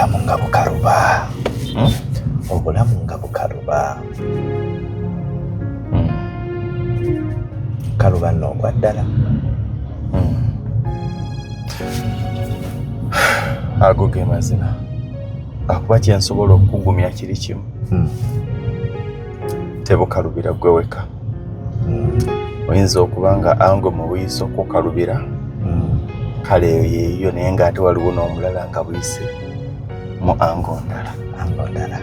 obulamu nga bukaluba. Obulamu nga bukaluba. Kaluba nno ogwa ddala. Ago ge mazina. Akuba kyensobola okukugumya kiri kimu. Tebukalubira gwe weka. Oyinza okuba nga ango mu buyisa okukalubira. Kale yeeyo naye ng'ate waliwo n'omulala nga buyise mu ango ndala.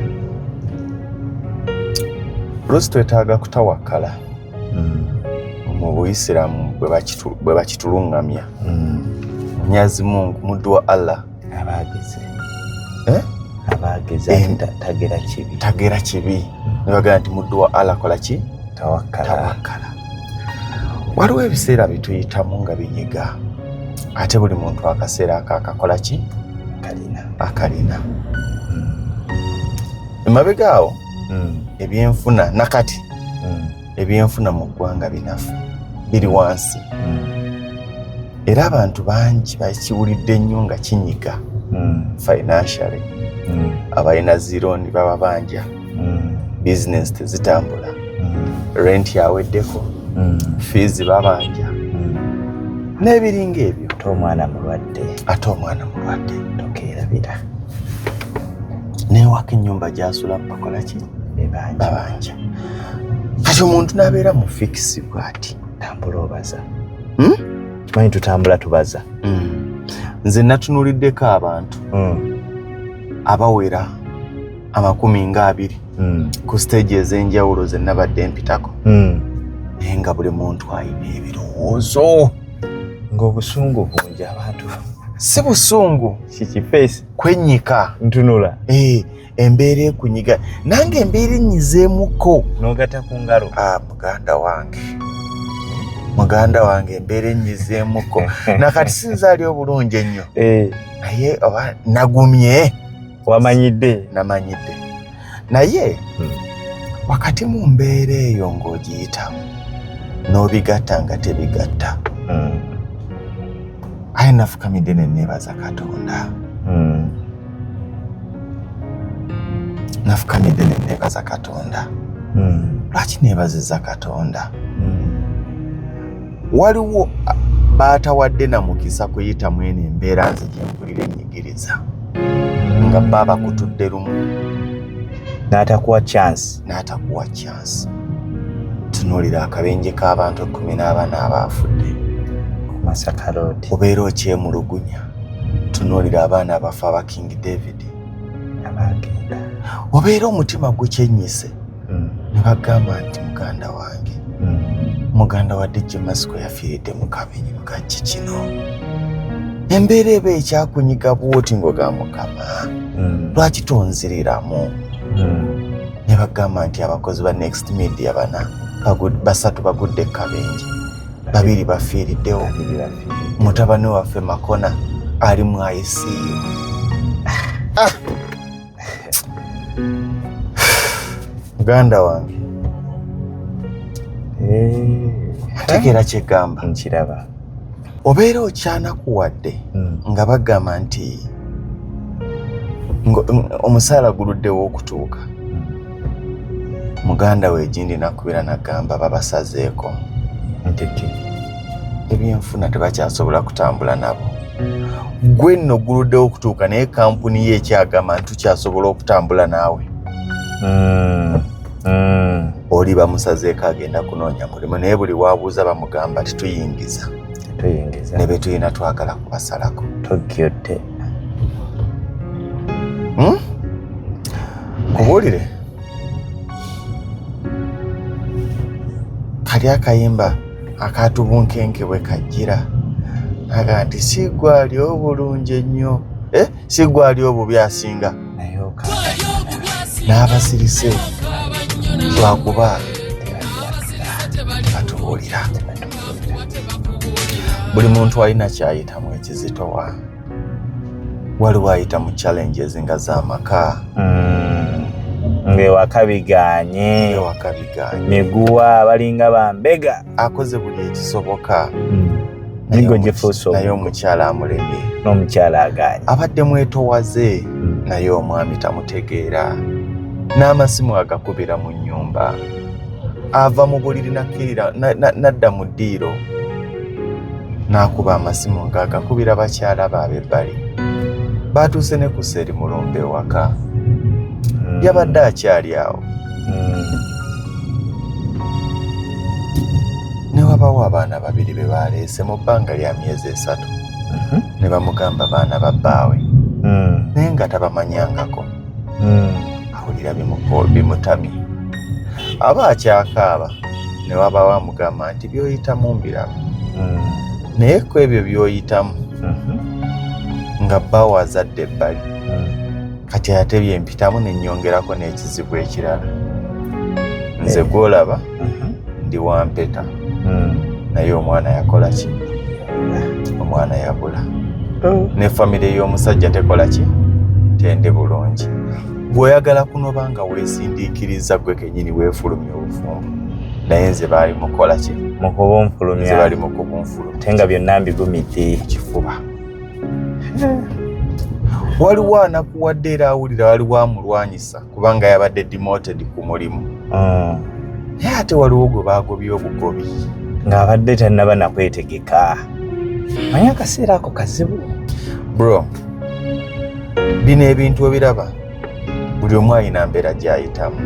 Oluusi twetaaga kutawakkala mu Buyisiraamu bwe bakitulungamya. Mwenyezi Mungu muddu wa Allah abageze tagera kibi. Nibaga nti muddu wa Allah kola ki? Tawakkala. Waliwo ebiseera bituyitamu nga binyiga. Ate buli muntu akaseera akakola ki? Akalina. Emabega awo ebyenfuna nakati ebyenfuna mu ggwanga binafu biri wansi. Era abantu bangi bakiwulidde nnyo nga kinyiga financially. Abalina zirondi baba banja. Business tezitambula. Rent yaweddeko. Fees babanja. N'ebiringa ebyo. Ate omwana mulwadde. Tokeerabira. Newaka ennyumba gy'asula bakola ki? Babanja. Kati omuntu n'abeera mu fikisi bw'ati. Tambula obaza. Tumanyi tutambula tubaza. Nze natunuliddeko abantu abawera 20 ku stage ez'enjawulo ze nabadde mpitako. Naye nga buli muntu ayina ebirowoozo. Ng'obusungu bungi abantu. Si busungu. Kikifeesi. Kwennyika. Ntunula. Embeera ekunyiga. Nange embeera ennyizeemuko. N'ogatta ku ngalo. Muganda wange embeera ennyizeemuko. Nakati sinzaali obulungi ennyo. Naye oba nagumye. Namanyidde. Naye wakati mu mbeera eyo ng'ogiyitamu n'obigatta nga tebigatta. Aye nafukamidde ne neebaza Katonda. Lwaki neebazizza Katonda? Waliwo baatawadde na mukisa kuyita mwene embeera nze gye mpulira ennyigiriza. Nga baba kutudde lumu. N'atakuwa chance. Tunuulira akabenje k'abantu 14 abaafudde. Masaka Road. Obeera okyemulugunya. Tunuulira abaana abafa aba King David. Abagenda. Obeera omutima gukyennyise. Ne bagamba nti muganda wadde Jemasiko yafiiridde mu kabenje mugajje kino. Embeera eba ekyakunyiga bwoti ng'oga Mukama. Lwaki tonziriramu? Ne bagamba nti abakozi ba Next Media 3 bagudde kabenje. 2 bafiiriddewo. Mutabani waffe Makona ali mu ICU. Muganda wange. Tegeera kyegamba. Nkiraba. Obeera okyanakuwadde nga bagamba nti omusaala guluddewo okutuuka. Muganda we Gindi nakubira nagamba babasazeeko. Ebyenfuna tebakyasobola kutambula nabo. Gwe nno guluddewo okutuuka naye kampuni ye ekyagamba nti tukyasobola okutambula naawe. Oli bamusazeeko agenda kunoonya mulimu naye buli waabuuza bamugamba tituyingiza. Ne be tulina twagala kubasalako. Togyotte. Kubuulire. Kali akayimba akatubunkenke bwe kajjira. Aga nti si gwali obulungi ennyo. Si gwali obubi asinga. N'abasirise lwakuba batubuulira. Buli muntu alina kyayitamu ekizitowa. Waliwo ayita mu challenges nga z'amaka. Ng'ewaka biganye. Miguwa balinga bambega. Akoze buli ekisoboka. Nigo gyefuusa naye omukyala amulemye. N'omukyala aganye. Abadde mwetowaze naye omwami tamutegeera n'amasimu agakubira mu nnyumba ava mu buliri nakkirira nadda mu ddiiro n'akuba amasimu ng'agakubira bakyala baabe ebbali baatuuse ne ku Seeri Mulumba ewaka yabadde akyali awo ne wabawo abaana babiri be baleese mu bbanga lya myezi 3 ne bamugamba baana ba bbaawe naye nga tabamanyangako awulira bimutamye aba akyakaaba ne wabawo amugamba nti by'oyitamu mbiraba naye ku ebyo by'oyitamu nga bbaawe azadde ebbali kati ate byempitamu ne nnyongerako n'ekizibu ekirala nze gw'olaba ndi wampeta naye omwana yakola ki omwana yabula ne famire y'omusajja tekola ki tende bulungi bw'oyagala kunoba nga weesindiikiriza gwe kennyini weefulumya obufumbo naye nze baali mukola ki mukuba onfulumya nze baali mukuba onfulumya tenga byonna mbigumidde kifuba waliwo anakuwadde era awulira waliwo amulwanyisa kubanga yabadde demoted ku mulimu naye ate waliwo gwe baagobye obugobi ng'abadde tannaba nakwetegeka manya akaseera ako kazibu bro bino ebintu ebiraba buli omu alina mbeera gy'ayitamu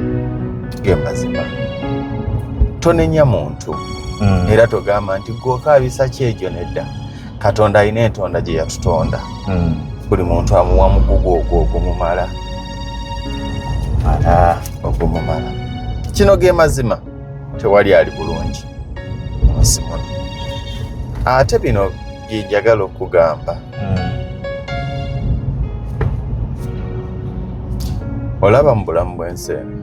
ge mazima tonenya muntu era togamba nti gw'okaabisa kyegyo nedda Katonda alina entonda gye yatutonda buli muntu amuwa mugugu ogwo ogumumala ogumumala kino ge mazima tewali ali bulungi munsi muno ate bino bye njagala okugamba olaba mu bulamu bw'ensi eno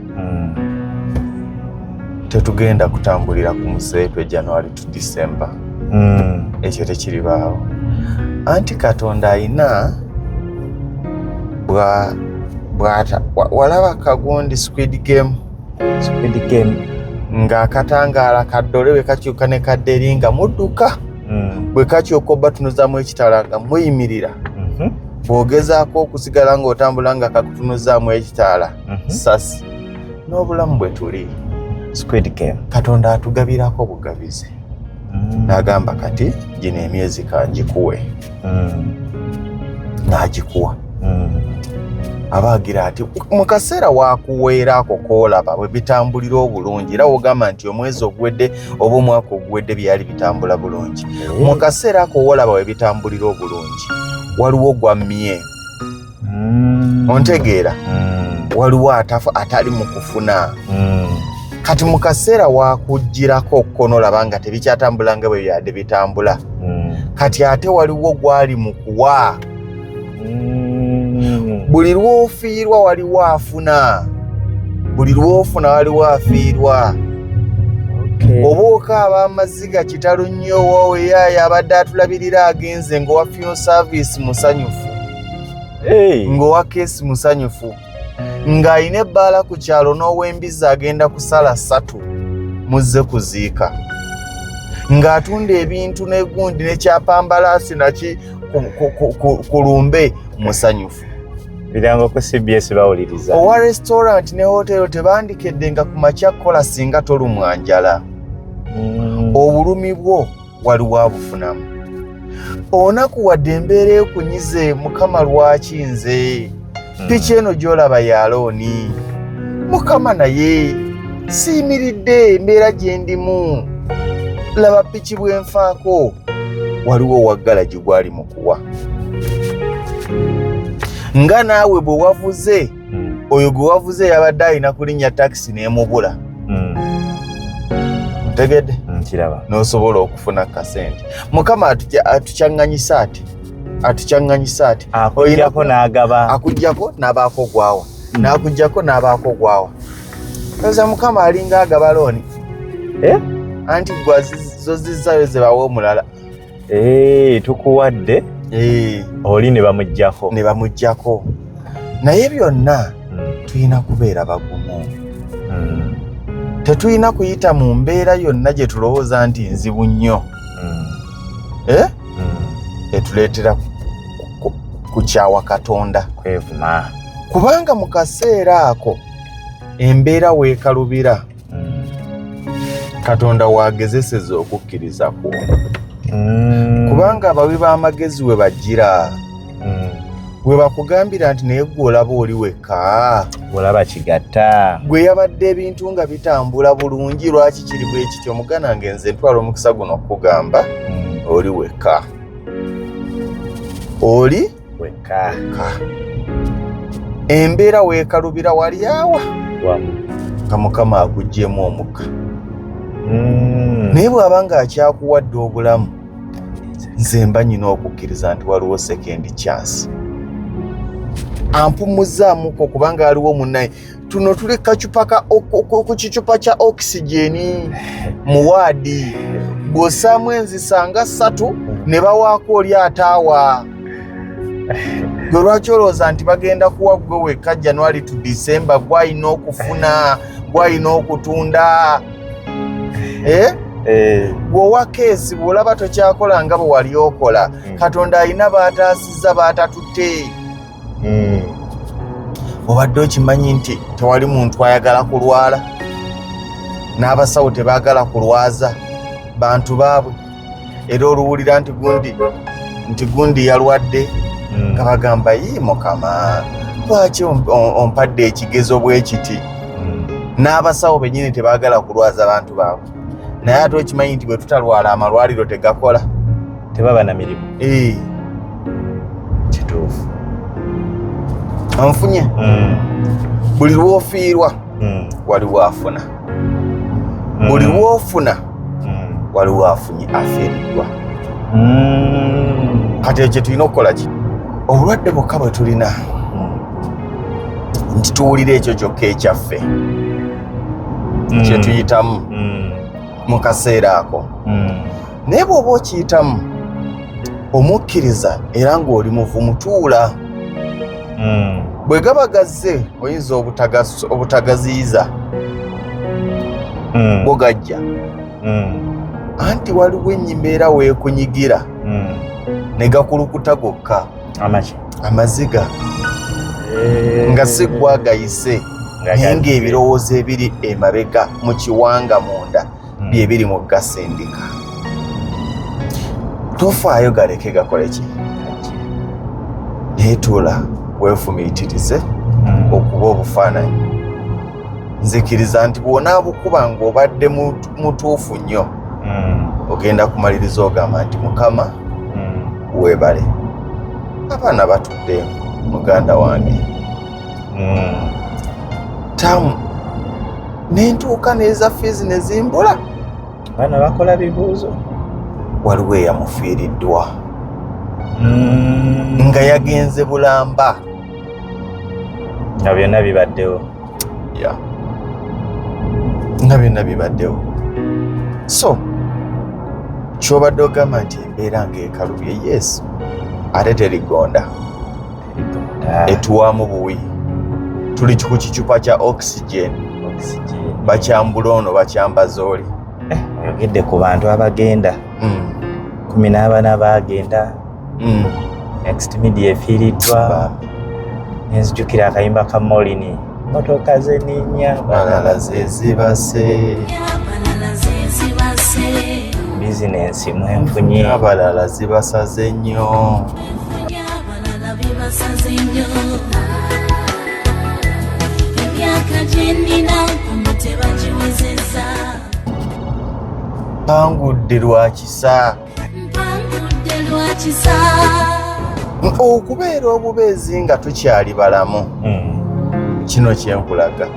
tetugenda kutambulira ku museetwe January to December ekyo tekiribaawo anti Katonda alina walaba kagundi Squid Game ng'akatangaala kaddole bwe kakyuka ne kadderi nga mudduka bwe kakyuka obatunuzamu ekitala nga muyimirira bw'ogezaako okusigala ng'otambula nga kakutunuzaamu ekitaala sasi n'obulamu bwe tuli Squid Game Katonda atugabirako bugabizi n'agamba kati gino emyezi kangikuwe n'agikuwa abaagira ati mu kaseera waakuweeraako koolaba bwe bitambulira obulungi era wogamba nti omwezi oguwedde oba omwaka oguwedde byali bitambula bulungi mu kaseera ako woolaba bwe bitambulira obulungi waliwo gwammye ontegeera waliwo atali mu kufuna kati mu kaseera waakugirako okkonolaba nga tebikyatambula nga bwe byadde bitambula kati ate waliwo gwali mu kuwa buli lw'ofiirwa waliwo afuna buli lw'ofuna waliwo afiirwa oba okaaba amazzi ga kitalo nnyo woowe yaaya abadde atulabirira agenze ng'owa funeral service musanyufu ng'owa keesi musanyufu ng'alina ebbaala ku kyalo n'ow'embizi agenda kusala 3 muzze kuziika ng'atunda ebintu n'egundi n'ekyapambalaasi naki ku lumbe musanyufu birango ku CBS bawuliriza owa restaurant ne hotelo tebandikedde nga ku makya kola singa tolumwanjala obulumi bwo waliwo abufunamu onakuwadde embeera ekunyize mukama lwaki nze piki eno gy'olaba yalooni mukama naye siyimiridde embeera gye ndimu laba piki bwenfaako waliwo waggala gye gwali mu kuwa nga naawe bwe wavuze oyo gwe wavuze yabadde alina kulinnya takisi n'emubula ntegedde nkiraba n'osobola okufuna kasente mukama atukyaŋŋanyisa ati akujjako n'agaba akujjako n'abaako gwawa n'akujjako n'abaako gwawa oza mukama alinga agaba looni anti zo zizzayo ze bawa omulala tukuwadde oli ne bamuggyako naye byonna tulina kubeera bagumu tetulina kuyita mu mbeera yonna gye tulowooza nti nzibu nnyo etuleetera kukyawa Katonda kwevuma kubanga mu kaseera ako embeera weekalubira Katonda wagezeseza okukkiriza kwo kubanga abawi b'amagezi we bajjira we bakugambira nti naye gwe olaba oli wekka olaba kigatta gwe yabadde ebintu nga bitambula bulungi lwaki kiri bwe kityo mugana ngenze ntwala omukisa guno okugamba oli wekka oli wekka embeera weekalubira wali awa wamu nga Mukama akuggyeemu omukka naye bw'aba ng'akyakuwadde obulamu nze mba nyina okukkiriza nti waliwo second chance ampumuzaamuko kubanga aliwo munnaye tuno tuli ku kicupa kya oxygeni mu waadi bw'osaamu enzisa nga 3 ne bawaako oli ataawa gwe lwaki olowooza nti bagenda kuwa gwe wekka January to December gw'alina okufuna gw'alina okutunda bw'owa keesi bw'olaba tokyakola nga bwe wali okola Katonda alina baataasizza baatatutte obadde okimanyi nti tewali muntu ayagala kulwala n'abasawo tebaagala kulwaza bantu baabwe era oluwulira nti gundi yalwadde nga bagamba yi Mukama lwaki ompadde ekigezo bwe kiti n'abasawo bennyini tebaagala kulwaza bantu baabwe naye ate okimanyi nti bwe tutalwala amalwaliro tegakola tebaba na mirimu kituufu anfunye buli lw'ofiirwa waliwo afuna buli lw'ofuna waliwo afiiriddwa kati ekyo tulina okukola ki obulwadde bwokka bwe tulina nti tuwulira ekyo kyokka ekyaffe kye tuyitamu mu kaseera ako naye bw'oba okiyitamu omukkiriza era ng'oli muvumu tuula bwe gaba gazze oyinza obutagaziyiza bwo gajja anti waliwo ennyimbeera weekunyigira ne gakulukuta gokka amaziga nga si gwagayise naye ng'ebirowoozo ebiri emabega mu kiwanga munda bye biri mu gasindika tofaayo galeke gakole ki naye tuula weefumiitirize okuba obufaananyi nzikiriza nti bw'onaabukuba ng'obadde mutuufu nnyo ogenda kumaliriza ogamba nti Mukama weebale abaana batudde muganda wange tamu nentuuka n'eza fiizi ne zimbula abaana bakola bibuuzo waliwo eyamufiiriddwa nga yagenze bulamba nga byonna bibaddewo nga byonna bibaddewo so kyobadde ogamba nti embeera ng'ekalubye Yesu ate terigonda etuwaamu buwi tuli ku kicupa kya oxygen bakyambula ono bakyambaza oli oyogedde ku bantu abagenda 14 baagenda next media efiiriddwa nenzijukira akayimba ka Molini motoka zeninya balala zezibase bizinensi mwenfunye abalala zibasaze nnyo mpangudde lwakisa okubeera obubeezi nga tukyali balamu kino kyenkulaga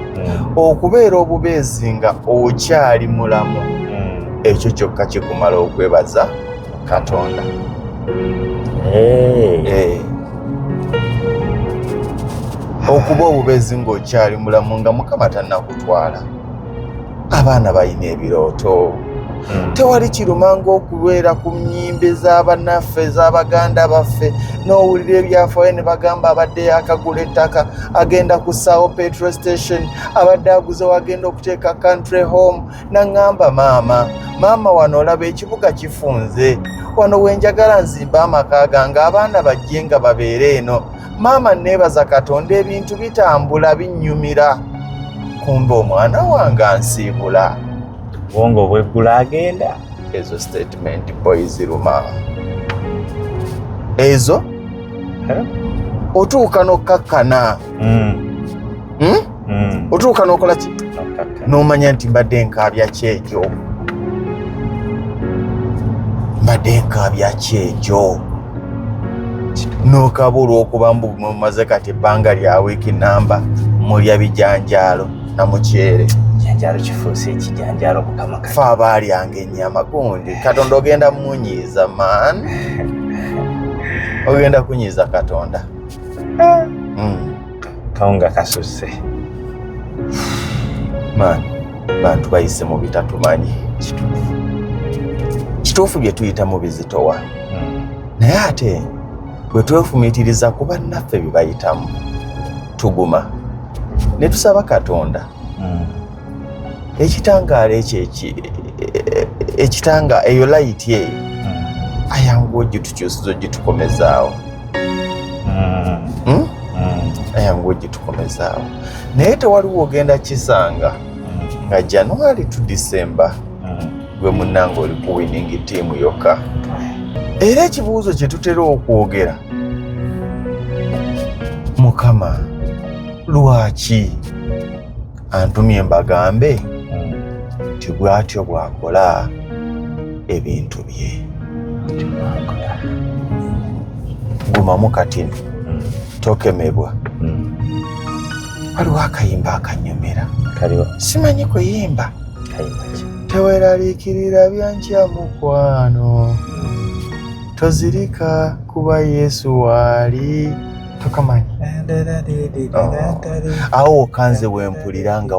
okubeera obubeezi nga okyali mulamu ekyo kyokka kikumala okwebaza Katonda okuba obubeezi ng'okyali mulamu nga Mukama tannakutwala abaana balina ebirooto tewali kirumanga okubeera ku nnyimbe z'abannaffe z'abaganda baffe n'owulira ebyafaayo ne bagamba abadde akagula ettaka agenda kussaawo petrol station abadde aguze wagenda okuteeka country home naŋŋamba maama wano olaba ekibuga kifunze wano wenjagala nzimba amaka gange abaana bajje nga babeere eno maama neebaza Katonda ebintu bitambula binnyumira kumbe omwana wange ansiibula bwongo bweggula agenda ezo statement boys ruma ezo otuuka n'okkakkana otuuka n'okola ki n'omanya nti mbadde nkaabya kyejo n'okabula okuba mumaze kati ebbanga lya wiiki namba mulya bijanjaalo na muceere janjaalo kifuuse ekijanjaalo mukama kati fe abaalyanga ennyama gundi Katonda ogenda munyiiza man ogenda kunyiiza Katonda kawunga kasusse man bantu bayise mu bitatumanyi kituufu bye tuyita mu bizitowa naye ate bwe twefumiitiriza ku bannaffe bye bayitamu tuguma ne tusaba Katonda ekitangaala ekyo ekitanga eyo layiti eyo ayangu ogitukyusiza ogitukomezaawo ayangu ogitukomezaawo naye tewaliwo ogenda kisanga nga January to December gwe munnanga oli ku winning team yokka era ekibuuzo kye tutera okwogera Mukama lwaki antumye mbagambe nti bw'atyo bw'akola ebintu bye gumamu kati tokemebwa waliwo akayimba akanyumira simanyi kuyimba teweraliikirira byankya mukwano tozirika kuba Yesu waali tokamanyi awo kanze wempulira nga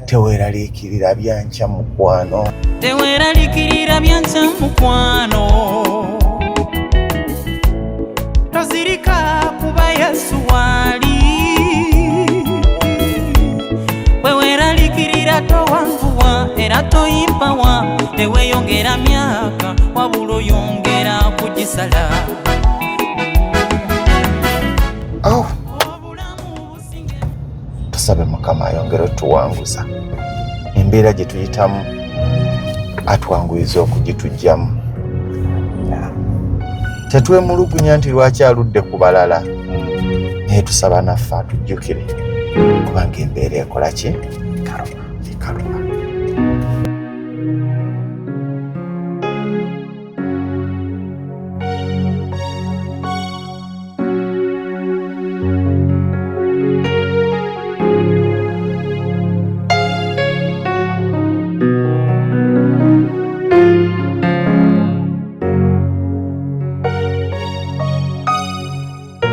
teweraliikirira byankya mukwano tozirika kuba Yesu waali weweraliikirira towanvuwa era toyimpawa teweyongera myaka wabula oyongera kugisala tusabe Mukama ayongere tuwanguza embeera gye tuyitamu atwanguyiza okugitujjamu tetwemulugunya nti lwaki aludde ku balala naye tusaba naffe atujjukire kubanga embeera ekola ki? Ekaluma.